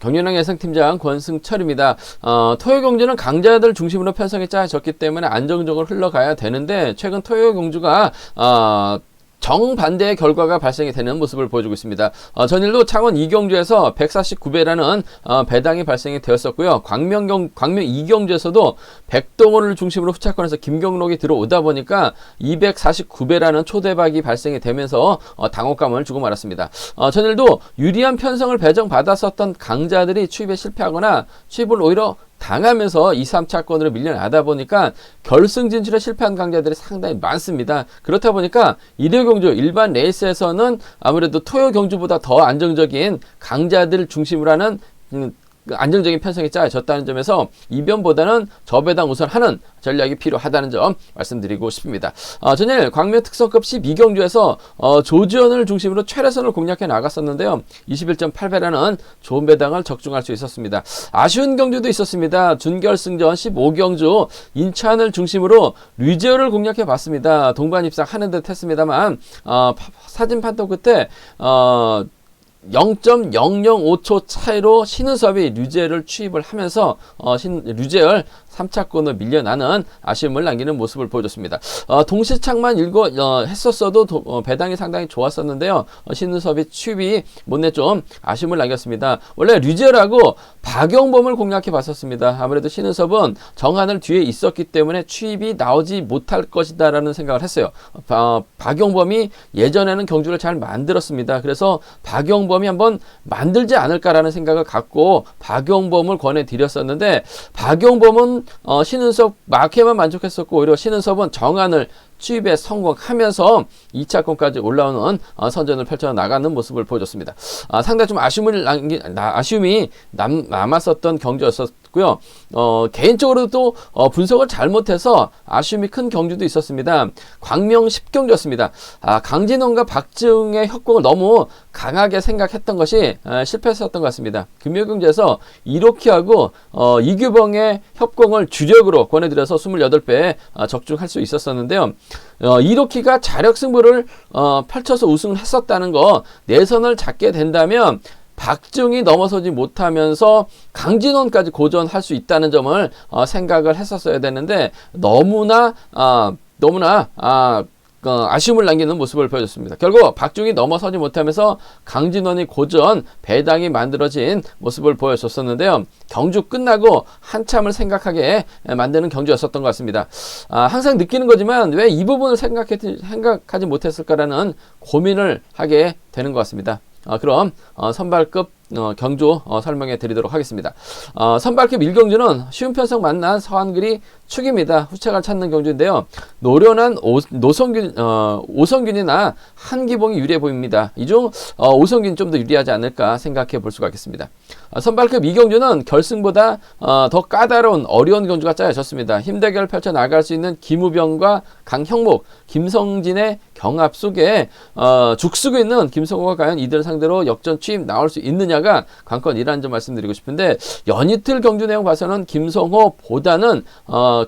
경륜왕 예상팀장 권승철입니다. 토요 경주는 강자들 중심으로 편성이 짜졌기 때문에 안정적으로 흘러가야 되는데 최근 토요 경주가 정반대의 결과가 발생이 되는 모습을 보여주고 있습니다. 전일도 창원 이경주에서 149배라는 배당이 발생이 되었었고요. 광명 이경주에서도 백동호를 중심으로 후차권에서 김경록이 들어오다 보니까 249배라는 초대박이 발생이 되면서 당혹감을 주고 말았습니다. 전일도 유리한 편성을 배정받았었던 강자들이 추입에 실패하거나 추입을 오히려 당하면서 2, 3차권으로 밀려나다 보니까 결승 진출에 실패한 강자들이 상당히 많습니다. 그렇다 보니까 1회 경주 일반 레이스에서는 아무래도 토요 경주보다 더 안정적인 강자들 중심으로 하는 안정적인 편성이 짜여졌다는 점에서 이변보다는 저배당 우선하는 전략이 필요하다는 점 말씀드리고 싶습니다. 전일 광명 특성급 12경주에서 조지현을 중심으로 최래선을 공략해 나갔었는데요. 21.8배라는 좋은 배당을 적중할 수 있었습니다. 아쉬운 경주도 있었습니다. 준결승전 15경주 인천을 중심으로 류재열을 공략해 봤습니다. 동반 입상하는 듯 했습니다만 사진 판독 끝에 0.005초 차이로 신은섭이 류재열을 추입을 하면서 류재열 3차권으로 밀려나는 아쉬움을 남기는 모습을 보여줬습니다. 동시착만 했었어도 배당이 상당히 좋았었는데요. 신은섭이 추입이 못내 좀 아쉬움을 남겼습니다. 원래 류재열하고 박용범을 공략해 봤었습니다. 아무래도 신은섭은 정한을 뒤에 있었기 때문에 추입이 나오지 못할 것이다 라는 생각을 했어요. 박용범이 예전에는 경주를 잘 만들었습니다. 그래서 박용범이 한번 만들지 않을까라는 생각을 갖고 박용범을 권해드렸었는데 박용범은 신은섭 마크에만 만족했었고 오히려 신은섭은 정한을 추입에 성공하면서 2차권까지 올라오는 선전을 펼쳐 나가는 모습을 보여줬습니다. 상당히 좀 아쉬움이 남았었던 경주였었고요. 개인적으로도 또 분석을 잘못해서 아쉬움이 큰 경주도 있었습니다. 광명 10경주였습니다. 강진원과 박지웅의 협공을 너무 강하게 생각했던 것이 실패했었던 것 같습니다. 금요경주에서 이로키하고 이규봉의 협공을 주력으로 권해드려서 28배 적중할 수 있었었는데요. 이로키가 자력 승부를 펼쳐서 우승을 했었다는 거 내선을 잡게 된다면 박지웅이 넘어서지 못하면서 강진원까지 고전할 수 있다는 점을 생각을 했었어야 되는데 너무나 아쉬움을 남기는 모습을 보여줬습니다. 결국 박지웅이 넘어서지 못하면서 강진원이 고전 배당이 만들어진 모습을 보여줬었는데요. 경주 끝나고 한참을 생각하게 만드는 경주였었던 것 같습니다. 항상 느끼는 거지만 왜 이 부분을 생각하지 못했을까라는 고민을 하게 되는 것 같습니다. 그럼 선발급 경주 설명해 드리도록 하겠습니다. 선발급 1경주는 쉬운 편성 만난 서한글이 축입니다. 후차를 찾는 경주인데요. 노련한 오성균이나 한기봉이 유리해 보입니다. 이 중 오성균이 좀 더 유리하지 않을까 생각해 볼 수가 있겠습니다. 선발급 2경주는 결승보다 더 까다로운 어려운 경주가 짜여졌습니다. 힘대결을 펼쳐 나갈 수 있는 김우병과 강형목, 김성진의 경합 속에 죽쓰고 있는 김성호가 과연 이들 상대로 역전 취임 나올 수 있느냐가 관건이라는 점 말씀드리고 싶은데 연이틀 경주 내용 봐서는 김성호보다는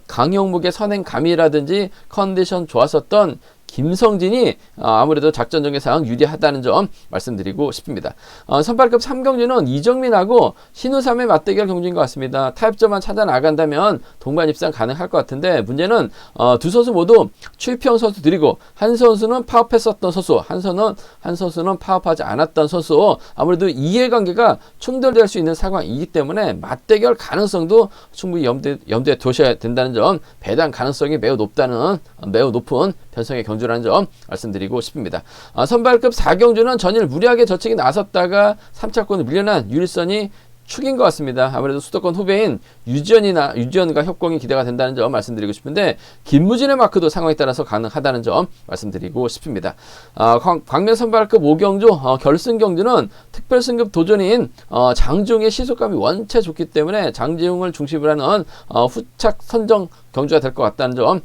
강형목의 선행감이라든지 컨디션 좋았었던 김성진이 아무래도 작전 전개상 유리하다는 점 말씀드리고 싶습니다. 선발급 3경주는 이정민하고 신우삼의 맞대결 경주인 것 같습니다. 타협점만 찾아 나간다면 동반 입상 가능할 것 같은데 문제는 두 선수 모두 추입형 선수들이고 한 선수는 파업했었던 선수, 한 선수는 파업하지 않았던 선수, 아무래도 이해관계가 충돌될 수 있는 상황이기 때문에 맞대결 가능성도 충분히 염두에 두셔야 된다는 점, 배당 가능성이 매우 높은 편성의 경주라는 점 말씀드리고 싶습니다. 선발급 4경주는 전일 무리하게 저측이 나섰다가 3차권을 밀려난 유일선이 축인 것 같습니다. 아무래도 수도권 후배인 유지현과 협공이 기대가 된다는 점 말씀드리고 싶은데 김무진의 마크도 상황에 따라서 가능하다는 점 말씀드리고 싶습니다. 광명 선발급 5경주 결승 경주는 특별승급 도전인 장지웅의 시속감이 원체 좋기 때문에 장지웅을 중심으로 하는 후착 선정 경주가 될 것 같다는 점,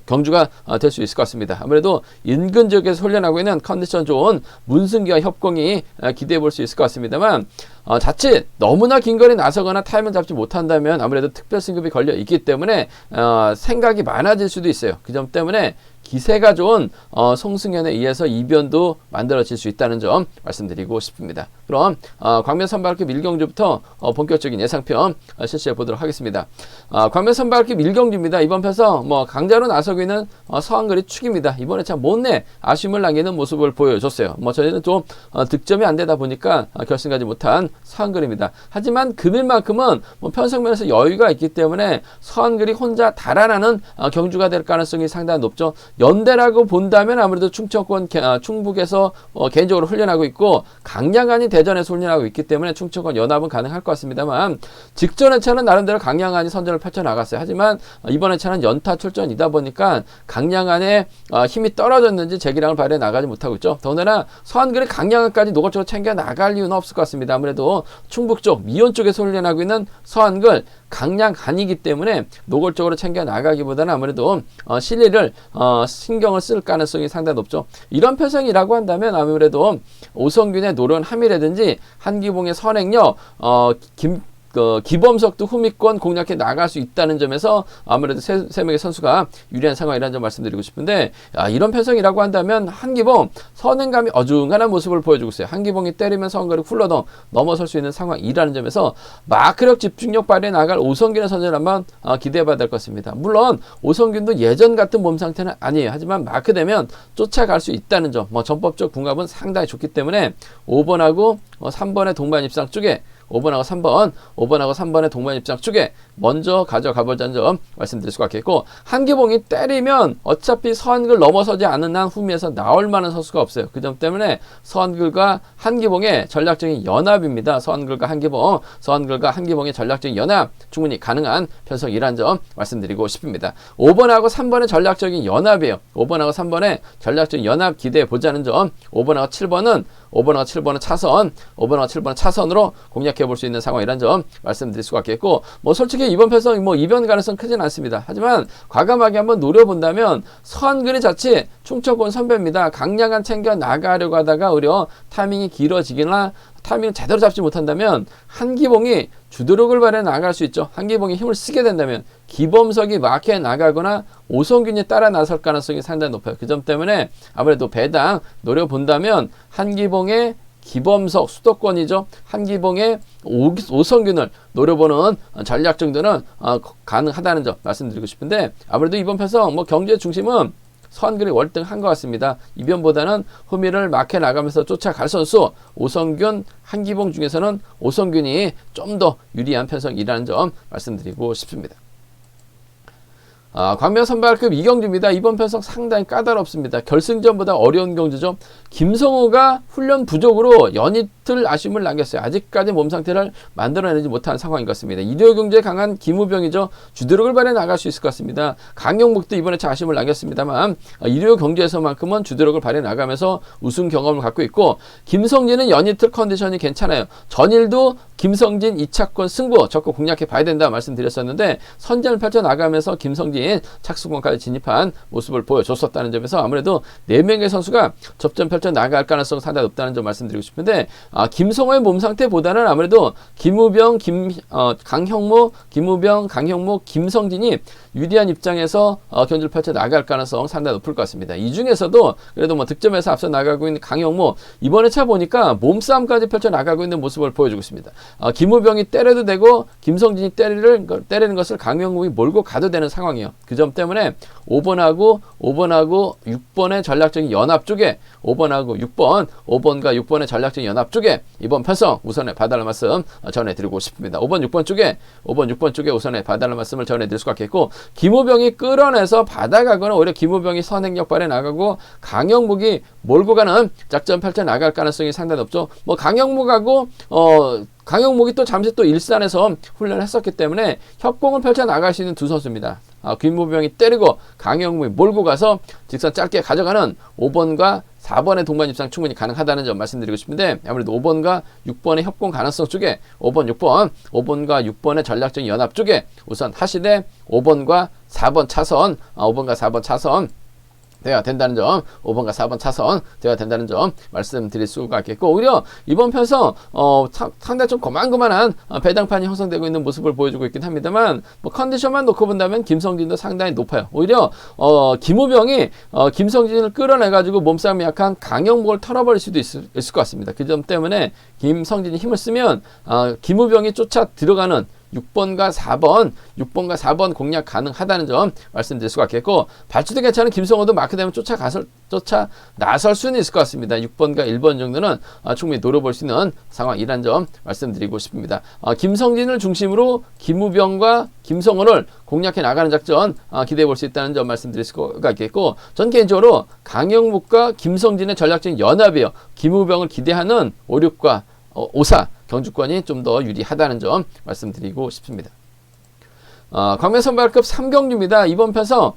경주가 될 수 있을 것 같습니다. 아무래도 인근 지역에서 훈련하고 있는 컨디션 좋은 문승기와 협공이 기대해 볼 수 있을 것 같습니다만 자칫 너무나 긴 거리 나서거나 타이밍 잡지 못한다면 아무래도 특별 승급이 걸려 있기 때문에 생각이 많아질 수도 있어요. 그 점 때문에 기세가 좋은 송승현에 의해서 이변도 만들어질 수 있다는 점 말씀드리고 싶습니다. 그럼 광명 선발급 1경주부터 본격적인 예상편 실시해 보도록 하겠습니다. 광명 선발급 1경주입니다. 이번 편에서 강자로 나서고 있는 서한글이 축입니다. 이번에 참 못내 아쉬움을 남기는 모습을 보여줬어요. 저희는 좀 득점이 안 되다 보니까 결승 가지 못한 서한글입니다. 하지만 금일만큼은 편성면에서 여유가 있기 때문에 서한글이 혼자 달아나는 경주가 될 가능성이 상당히 높죠. 연대라고 본다면 아무래도 충청권 충북에서 개인적으로 훈련하고 있고 강양안이 대전에서 훈련하고 있기 때문에 충청권 연합은 가능할 것 같습니다만 직전의 차는 나름대로 강양안이 선전을 펼쳐나갔어요. 하지만 이번에 차는 연타 출전이다 보니까 강양안의 힘이 떨어졌는지 재기량을 발휘해 나가지 못하고 있죠. 더군다나 서한글이 강양안까지 노골적으로 챙겨 나갈 이유는 없을 것 같습니다. 아무래도 충북 쪽 미온 쪽에서 훈련하고 있는 서한글 강양안이기 때문에 노골적으로 챙겨 나가기보다는 아무래도 실리를 신경을 쓸 가능성이 상당히 높죠. 이런 편성이라고 한다면 아무래도 오성균의 노련함이라든지 한기봉의 선행력, 기범석도 후미권 공략해 나갈 수 있다는 점에서 아무래도 세 명의 선수가 유리한 상황이라는 점 말씀드리고 싶은데 이런 편성이라고 한다면 한기봉 선행감이 어중간한 모습을 보여주고 있어요. 한기봉이 때리면 서한글이 훌러덩 넘어설 수 있는 상황이라는 점에서 마크력 집중력 발휘해 나갈 오성균의 선전을 한번 기대해봐야 될 것 같습니다. 물론 오성균도 예전 같은 몸 상태는 아니에요. 하지만 마크되면 쫓아갈 수 있다는 점, 전법적 궁합은 상당히 좋기 때문에 5번하고 3번의 동반 입상 쪽에 5번하고 3번의 동반 입장 쪽에 먼저 가져가 보자는 점 말씀드릴 수가 있겠고, 한기봉이 때리면 어차피 서한글 넘어서지 않는 한 후미에서 나올 만한 선수가 없어요. 그 점 때문에 서한글과 한기봉의 전략적인 연합입니다. 서한글과 한기봉의 전략적인 연합 충분히 가능한 편성이라는 점 말씀드리고 싶습니다. 5번하고 3번의 전략적인 연합이에요. 5번하고 3번의 전략적인 연합 기대해 보자는 점, 5번하고 7번은 차선으로 공략해 볼 수 있는 상황이라는 점 말씀드릴 수가 있겠고, 솔직히 이번 편성 이변 가능성 크진 않습니다. 하지만 과감하게 한번 노려본다면 서한글이 자칫 충청권 선배입니다. 강량한 챙겨 나가려고 하다가 오히려 타이밍이 길어지거나 타이밍을 제대로 잡지 못한다면 한기봉이 주도력을 발휘해 나갈 수 있죠. 한기봉이 힘을 쓰게 된다면 기범석이 마크에 나가거나 오성균이 따라 나설 가능성이 상당히 높아요. 그 점 때문에 아무래도 배당 노려본다면 한기봉의 기범석 수도권이죠. 한기봉의 오성균을 노려보는 전략 정도는 가능하다는 점 말씀드리고 싶은데, 아무래도 이번 편성 경제 중심은 서한글이 월등한 것 같습니다. 이변보다는 후미를 마크에 나가면서 쫓아갈 선수 오성균, 한기봉 중에서는 오성균이 좀 더 유리한 편성이라는 점 말씀드리고 싶습니다. 광명 선발급 2경주입니다. 이번 편성 상당히 까다롭습니다. 결승전보다 어려운 경주죠. 김성호가 훈련 부족으로 연이틀 아쉬움을 남겼어요. 아직까지 몸 상태를 만들어내지 못한 상황인 것 같습니다. 일요 경주에 강한 김우병이죠. 주도력을 발휘해 나갈 수 있을 것 같습니다. 강용묵도 이번에 아쉬움을 남겼습니다만 일요 경주에서만큼은 주도력을 발휘해 나가면서 우승 경험을 갖고 있고, 김성진은 연이틀 컨디션이 괜찮아요. 전일도 김성진 2차권 승부 적극 공략해 봐야 된다 말씀드렸었는데, 선전을 펼쳐 나가면서 김성진 착수권까지 진입한 모습을 보여줬었다는 점에서 아무래도 4명의 선수가 접전 펼쳐 나갈 가능성이 상당히 높다는 점 말씀드리고 싶은데, 김성호의 몸 상태보다는 아무래도 김우병, 강형무, 김성진이 유리한 입장에서 견주를 펼쳐 나갈 가능성 상당히 높을 것 같습니다. 이 중에서도 그래도 득점에서 앞서 나가고 있는 강형무, 이번에 차 보니까 몸싸움까지 펼쳐 나가고 있는 모습을 보여주고 있습니다. 김우병이 때려도 되고 김성진이 때리는 것을 강형무이 몰고 가도 되는 상황이에요. 그 점 때문에 5번하고 6번의 전략적인 연합 쪽에 5번과 6번의 전략적인 연합 쪽에 이번 편성 우선에 봐달라는 말씀 전해드리고 싶습니다. 5번, 6번 쪽에 우선에 봐달라는 말씀을 전해드릴 수가 있겠고, 김우병이 끌어내서 받아가거나 오히려 김우병이 선행력 발휘해 나가고 강영묵이 몰고 가는 작전 펼쳐 나갈 가능성이 상당히 높죠. 강영묵이 또 잠시 또 일산에서 훈련을 했었기 때문에 협공을 펼쳐 나갈 수 있는 두 선수입니다. 김우병이 때리고 강영묵이 몰고 가서 직선 짧게 가져가는 5번과 4번의 동반 입상 충분히 가능하다는 점 말씀드리고 싶은데, 아무래도 5번과 6번의 협공 가능성 쪽에 5번과 6번의 전략적인 연합 쪽에 우선 하시되 5번과 4번 차선 돼야 된다는 점, 5번과 4번 차선 돼야 된다는 점 말씀드릴 수가 있겠고, 오히려 이번 편에서 상당히 좀 고만고만한 배당판이 형성되고 있는 모습을 보여주고 있긴 합니다만, 뭐 컨디션만 놓고 본다면 김성진도 상당히 높아요. 오히려 김우병이 김성진을 끌어내가지고 몸싸움이 약한 강영목을 털어버릴 수도 있을 것 같습니다. 그 점 때문에 김성진이 힘을 쓰면 김우병이 쫓아 들어가는 6번과 4번 공략 가능하다는 점 말씀드릴 수가 있겠고, 발주도 괜찮은 김성호도 마크되면 쫓아 나설 수는 있을 것 같습니다. 6번과 1번 정도는 충분히 노려볼 수 있는 상황이란 점 말씀드리고 싶습니다. 김성진을 중심으로 김우병과 김성호를 공략해 나가는 작전 기대해 볼 수 있다는 점 말씀드릴 수가 있겠고, 전 개인적으로 강영묵과 김성진의 전략적인 연합이요, 김우병을 기대하는 5, 6과 5, 4 경주권이 좀 더 유리하다는 점 말씀드리고 싶습니다. 광명 선발급 3경주입니다. 이번 편에서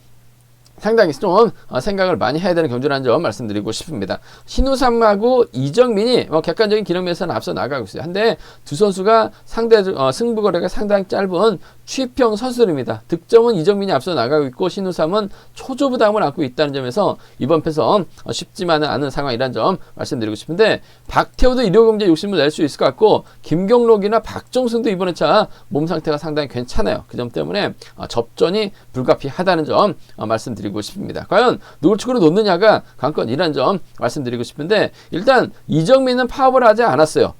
상당히 좀 생각을 많이 해야 되는 경주라는 점 말씀드리고 싶습니다. 신우삼하고 이정민이 객관적인 기록면에서는 앞서 나가고 있어요. 한데 두 선수가 상대 승부 거리가 상당히 짧은 취입형 선수들입니다. 득점은 이정민이 앞서 나가고 있고, 신우삼은 초조부담을 안고 있다는 점에서 이번 편에서 쉽지만은 않은 상황이라는 점 말씀드리고 싶은데, 박태호도 1호 경기에 욕심을 낼 수 있을 것 같고, 김경록이나 박종승도 이번 회차 몸 상태가 상당히 괜찮아요. 그 점 때문에 접전이 불가피하다는 점 말씀드리고 싶습니다. 과연 누굴 축으로 놓느냐가 관건이라는 점 말씀드리고 싶은데, 일단 이정민은 파업을 하지 않았어요.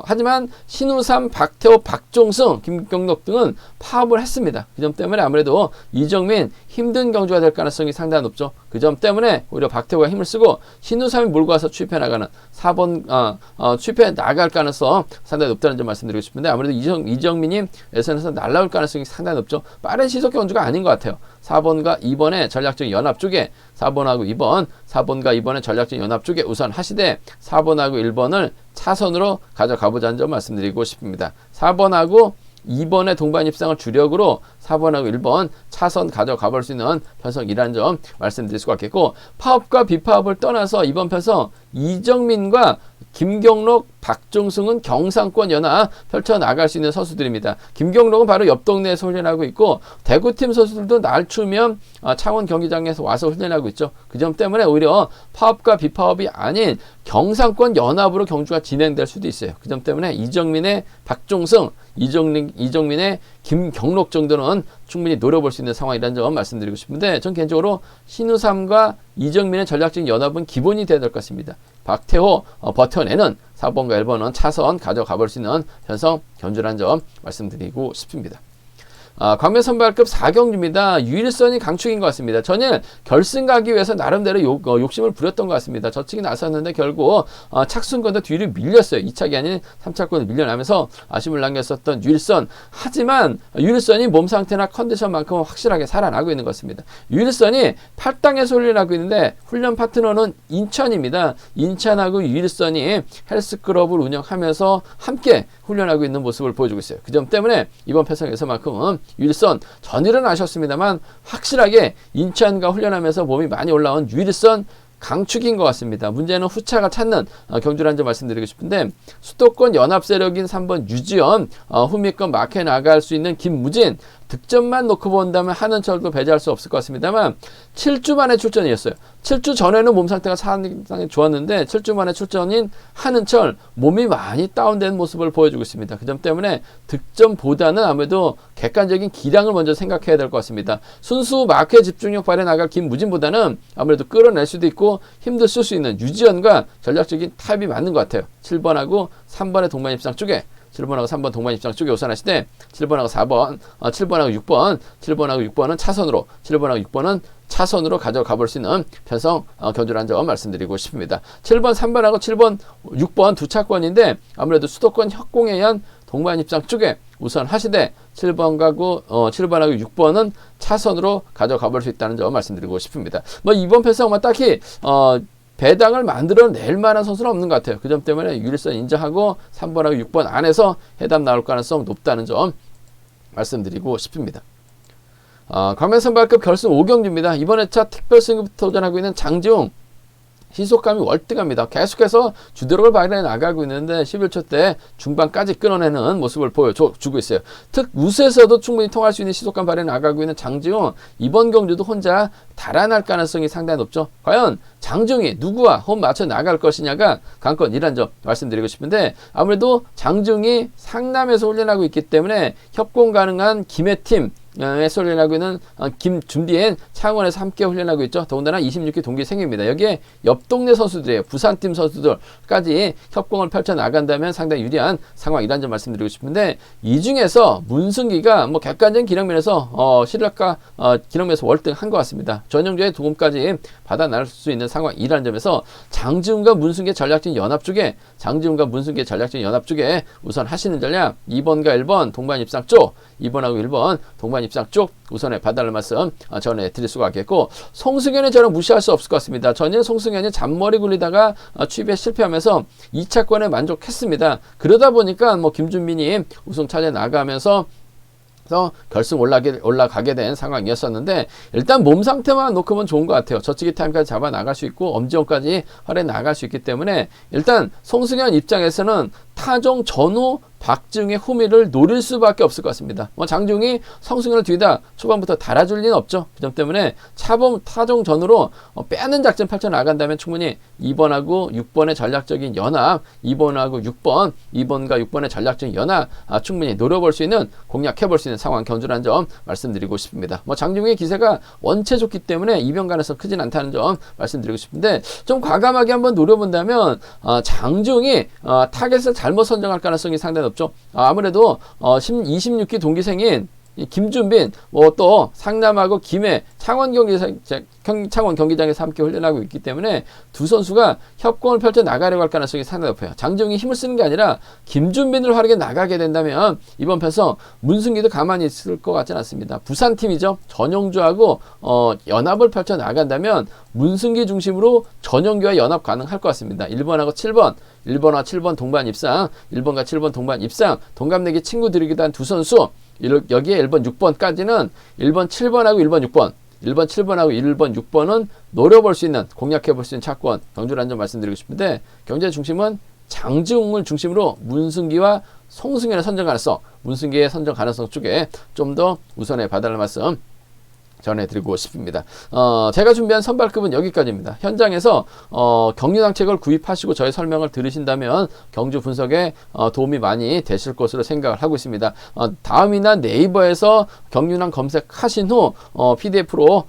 하지만 신우삼, 박태호, 박종승, 김경록 등은 파업을 했습니다. 그 점 때문에 아무래도 이정민 힘든 경주가 될 가능성이 상당히 높죠. 그 점 때문에 오히려 박태호가 힘을 쓰고 신우삼이 몰고 와서 취입해 나가는 4번 취입해 나갈 가능성 상당히 높다는 점 말씀드리고 싶은데, 아무래도 이정민이 예선에서 날라올 가능성이 상당히 높죠. 빠른 시속 경주가 아닌 것 같아요. 4번과 2번의 전략적 연합 쪽에 4번과 2번의 전략적 연합 쪽에 우선 하시되, 4번하고 1번을 차선으로 가져가보자는 점 말씀드리고 싶습니다. 4번하고 2번의 동반 입상을 주력으로 4번하고 1번 차선 가져가볼 수 있는 편성이라는 점 말씀드릴 수가 있겠고, 파업과 비파업을 떠나서 이번 편서 이정민과 김경록, 박종승은 경상권 연합 펼쳐나갈 수 있는 선수들입니다. 김경록은 바로 옆 동네에서 훈련하고 있고, 대구팀 선수들도 날 추우면 창원 경기장에서 와서 훈련하고 있죠. 그 점 때문에 오히려 파업과 비파업이 아닌 경상권 연합으로 경주가 진행될 수도 있어요. 그 점 때문에 이정민의 박종승, 이정민의 김경록 정도는 충분히 노려볼 수 있는 상황이라는 점 말씀드리고 싶은데, 전 개인적으로 신우삼과 이정민의 전략적인 연합은 기본이 되어야 될 것 같습니다. 박태호 버텨내는 4번과 1번은 차선 가져가볼 수 있는 편성 견주라는 점 말씀드리고 싶습니다. 광명 선발급 4경주입니다. 유일선이 강축인 것 같습니다. 전일 결승 가기 위해서 나름대로 욕심을 부렸던 것 같습니다. 저측이 나섰는데 결국 착순권도 뒤로 밀렸어요. 2차기 아닌 3차권을 밀려나면서 아쉬움을 남겼었던 유일선. 하지만 유일선이 몸 상태나 컨디션만큼은 확실하게 살아나고 있는 것 같습니다. 유일선이 8당에서 훈련하고 있는데, 훈련 파트너는 인천입니다. 인천하고 유일선이 헬스클럽을 운영하면서 함께 훈련하고 있는 모습을 보여주고 있어요. 그 점 때문에 이번 패성에서만큼은 유일선, 전일은 아셨습니다만 확실하게 인천과 훈련하면서 몸이 많이 올라온 유일선 강축인 것 같습니다. 문제는 후차가 찾는 경주라는 점 말씀드리고 싶은데, 수도권 연합 세력인 3번 유지연, 후미권 막혀 나갈 수 있는 김무진, 득점만 놓고 본다면 한은철도 배제할 수 없을 것 같습니다만 7주 만에 출전이었어요. 7주 전에는 몸 상태가 상당히 좋았는데 7주 만에 출전인 한은철, 몸이 많이 다운된 모습을 보여주고 있습니다. 그 점 때문에 득점보다는 아무래도 객관적인 기량을 먼저 생각해야 될 것 같습니다. 순수 마크에 집중력 발휘해 나갈 김무진보다는 아무래도 끌어낼 수도 있고 힘도 쓸 수 있는 유지연과 전략적인 타입이 맞는 것 같아요. 7번하고 3번의 동반 입상 쪽에, 7번하고 3번 동반 입장 쪽에 우선하시되, 7번하고 4번, 7번하고 6번, 7번하고 6번은 차선으로, 7번하고 6번은 차선으로 가져가 볼 수 있는 편성 견주라는 점 말씀드리고 싶습니다. 7번, 3번하고 7번, 6번 두 차권인데 아무래도 수도권 협공에 의한 동반 입장 쪽에 우선 하시되, 7번하고 6번은 차선으로 가져가 볼 수 있다는 점 말씀드리고 싶습니다. 뭐 이번 편성 딱히 배당을 만들어낼 만한 선수는 없는 것 같아요. 그 점 때문에 유일선 인정하고 3번하고 6번 안에서 해답 나올 가능성 높다는 점 말씀드리고 싶습니다. 광명 선발급 결승 5경주입니다. 이번 회차 특별 승급 도전하고 있는 장지웅, 희소감이 월등합니다. 계속해서 주도력을 발휘해 나가고 있는데 11초 때 중반까지 끊어내는 모습을 보여주고 있어요. 특 우수에서도 충분히 통할 수 있는 시속감 발휘해 나가고 있는 장지웅, 이번 경주도 혼자 달아날 가능성이 상당히 높죠. 과연 장지웅이 누구와 호흡 맞춰 나갈 것이냐가 관건이란 점 말씀드리고 싶은데, 아무래도 장지웅이 상남에서 훈련하고 있기 때문에 협공 가능한 김해팀 에서 훈련하고 있는 김준비엔 창원에서 함께 훈련하고 있죠. 더군다나 26기 동기생입니다. 여기에 옆 동네 선수들이에요. 부산팀 선수들까지 협공을 펼쳐 나간다면 상당히 유리한 상황이란 점 말씀드리고 싶은데, 이 중에서 문승기가 뭐 객관적인 기량면에서 실력과 기량면에서 월등한 것 같습니다. 전형조의 도움까지 받아 나갈 수 있는 상황이라는 점에서 장지웅과 문승기의 전략적인 연합 쪽에 우선 하시는 전략 2번과 1번 동반 입상 쪽, 2번하고 1번 동반 입상 쪽 우선에 봐달라는 말씀 전해드릴 수가 있겠고, 송승현의 저는 무시할 수 없을 것 같습니다. 전일 송승현이 잔머리 굴리다가 취입에 실패하면서 2차권에 만족했습니다. 그러다 보니까 뭐 김준민이 우승 차지해 나가면서 결승 올라가게 된 상황이었었는데, 일단 몸 상태만 놓고 보면 좋은 것 같아요. 저치기 타임까지 잡아 나갈 수 있고 엄지원까지 활에 나갈 수 있기 때문에 일단 송승현 입장에서는 타종 전후 박지웅의 후미를 노릴 수밖에 없을 것 같습니다. 장지웅이 송승현을 뒤에다 초반부터 달아줄 리는 없죠. 그 점 때문에 타종 전후로 빼는 작전 펼쳐 나간다면 충분히 2번하고 6번의 전략적인 연합, 2번과 6번의 전략적인 연합 충분히 노려볼 수 있는, 공략해볼 수 있는 상황 견주라는 점 말씀드리고 싶습니다. 장지웅의 기세가 원체 좋기 때문에 이변 가능성 크진 않다는 점 말씀드리고 싶은데, 좀 과감하게 한번 노려본다면 장지웅이 타겟을 잘못 선정할 가능성이 상당히 높죠. 아무래도 26기 동기생인 김준빈, 또 상남하고 김해 창원 경기장에서 함께 훈련하고 있기 때문에 두 선수가 협공을 펼쳐 나가려고 할 가능성이 상당히 높아요. 장지웅이 힘을 쓰는 게 아니라 김준빈을 활약해 나가게 된다면 이번 편성 문승기도 가만히 있을 것 같지는 않습니다. 부산팀이죠. 전용주하고 연합을 펼쳐 나간다면 문승기 중심으로 전용규와 연합 가능할 것 같습니다. 1번과 7번 동반 입상, 1번과 7번 동반 입상, 동갑내기 친구들이기도 한 두 선수, 여기에 1번, 6번까지는 1번, 7번하고 1번, 6번은 노려볼 수 있는, 공략해볼 수 있는 차권 경주라는 점 말씀드리고 싶은데, 경제 중심은 장지웅을 중심으로 문승기와 송승현의 선정 가능성 쪽에 좀 더 우선에 봐달라는 말씀 전해드리고 싶습니다. 제가 준비한 선발급은 여기까지입니다. 현장에서 경륜왕책을 구입하시고 저의 설명을 들으신다면 경주 분석에 도움이 많이 되실 것으로 생각을 하고 있습니다. 다음이나 네이버에서 경륜왕 검색하신 후 PDF로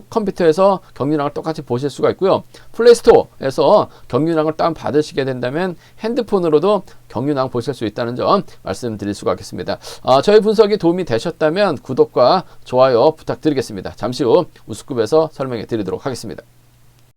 컴퓨터에서 경륜왕을 똑같이 보실 수가 있고요. 플레이스토어에서 경륜왕을 다운받으시게 된다면 핸드폰으로도 경륜왕 보실 수 있다는 점 말씀드릴 수가 있겠습니다. 저희 분석이 도움이 되셨다면 구독과 좋아요 부탁드리겠습니다. 잠시 후 우스쿱에서 설명해 드리도록 하겠습니다.